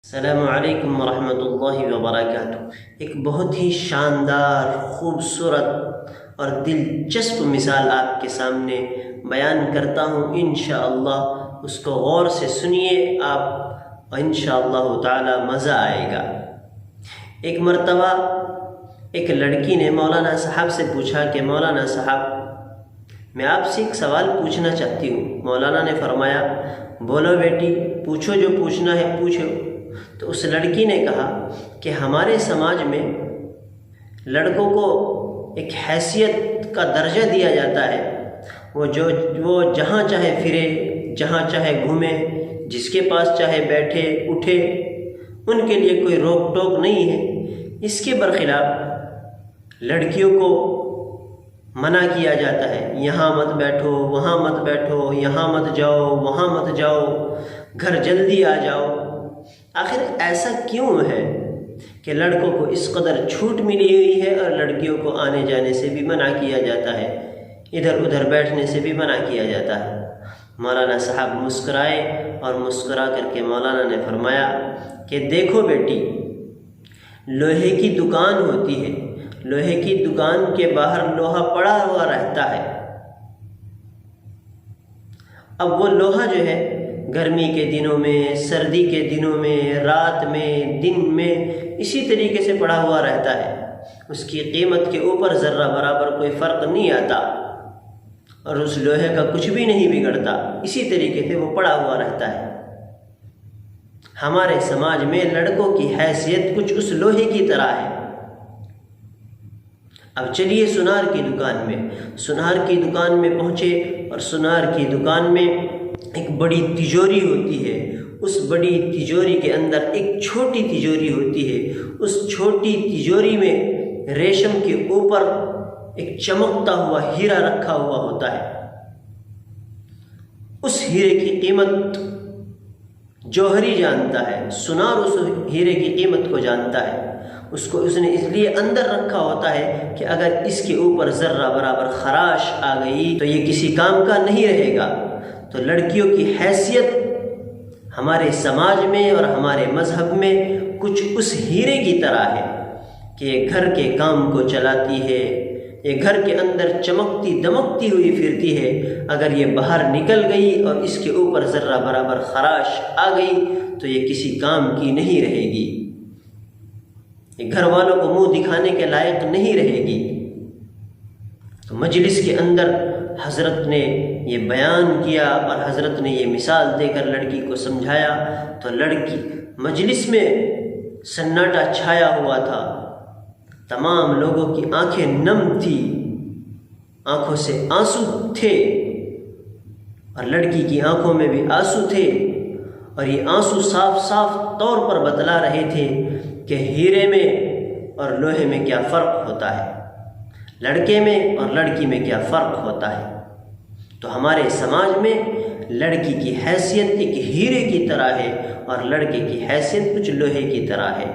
السلام علیکم ورحمۃ اللہ وبرکاتہ۔ ایک بہت ہی شاندار، خوبصورت اور دلچسپ مثال آپ کے سامنے بیان کرتا ہوں، انشاءاللہ اس کو غور سے سنیے آپ، انشاءاللہ تعالی مزہ آئے گا۔ ایک مرتبہ ایک لڑکی نے مولانا صاحب سے پوچھا کہ مولانا صاحب میں آپ سے ایک سوال پوچھنا چاہتی ہوں۔ مولانا نے فرمایا بولو بیٹی، پوچھو جو پوچھنا ہے پوچھو۔ تو اس لڑکی نے کہا کہ ہمارے سماج میں لڑکوں کو ایک حیثیت کا درجہ دیا جاتا ہے، وہ جہاں چاہے پھرے، جہاں چاہے گھومے، جس کے پاس چاہے بیٹھے اٹھے، ان کے لیے کوئی روک ٹوک نہیں ہے۔ اس کے برخلاف لڑکیوں کو منع کیا جاتا ہے، یہاں مت بیٹھو، وہاں مت بیٹھو، یہاں مت جاؤ، وہاں مت جاؤ، گھر جلدی آ جاؤ۔ آخر ایسا کیوں ہے کہ لڑکوں کو اس قدر چھوٹ ملی ہوئی ہے اور لڑکیوں کو آنے جانے سے بھی منع کیا جاتا ہے، ادھر ادھر بیٹھنے سے بھی منع کیا جاتا ہے؟ مولانا صاحب مسکرائے اور مسکرا کر کے مولانا نے فرمایا کہ دیکھو بیٹی، لوہے کی دکان ہوتی ہے، لوہے کی دکان کے باہر لوہا پڑا ہوا رہتا ہے۔ اب وہ لوہا جو ہے گرمی کے دنوں میں، سردی کے دنوں میں، رات میں، دن میں اسی طریقے سے پڑا ہوا رہتا ہے، اس کی قیمت کے اوپر ذرہ برابر کوئی فرق نہیں آتا اور اس لوہے کا کچھ بھی نہیں بگڑتا، اسی طریقے سے وہ پڑا ہوا رہتا ہے۔ ہمارے سماج میں لڑکوں کی حیثیت کچھ اس لوہے کی طرح ہے۔ اب چلیے سونار کی دکان میں، سونار کی دکان میں پہنچے اور سونار کی دکان میں ایک بڑی تجوری ہوتی ہے، اس بڑی تجوری کے اندر ایک چھوٹی تجوری ہوتی ہے، اس چھوٹی تجوری میں ریشم کے اوپر ایک چمکتا ہوا ہیرا رکھا ہوا ہوتا ہے۔ اس ہیرے کی قیمت جوہری جانتا ہے، سونار اس ہیرے کی قیمت کو جانتا ہے، اس نے اس لیے اندر رکھا ہوتا ہے کہ اگر اس کے اوپر ذرہ برابر خراش آ گئی تو یہ کسی کام کا نہیں رہے گا۔ تو لڑکیوں کی حیثیت ہمارے سماج میں اور ہمارے مذہب میں کچھ اس ہیرے کی طرح ہے کہ یہ گھر کے کام کو چلاتی ہے، یہ گھر کے اندر چمکتی دمکتی ہوئی پھرتی ہے، اگر یہ باہر نکل گئی اور اس کے اوپر ذرہ برابر خراش آ گئی تو یہ کسی کام کی نہیں رہے گی، یہ گھر والوں کو منہ دکھانے کے لائق نہیں رہے گی۔ تو مجلس کے اندر حضرت نے یہ بیان کیا اور حضرت نے یہ مثال دے کر لڑکی کو سمجھایا، تو لڑکی مجلس میں سناٹا چھایا ہوا تھا، تمام لوگوں کی آنکھیں نم تھی، آنکھوں سے آنسو تھے اور لڑکی کی آنکھوں میں بھی آنسو تھے، اور یہ آنسو صاف صاف طور پر بتلا رہے تھے کہ ہیرے میں اور لوہے میں کیا فرق ہوتا ہے، لڑکے میں اور لڑکی میں کیا فرق ہوتا ہے۔ تو ہمارے سماج میں لڑکی کی حیثیت ایک ہیرے کی طرح ہے اور لڑکے کی حیثیت کچھ لوہے کی طرح ہے۔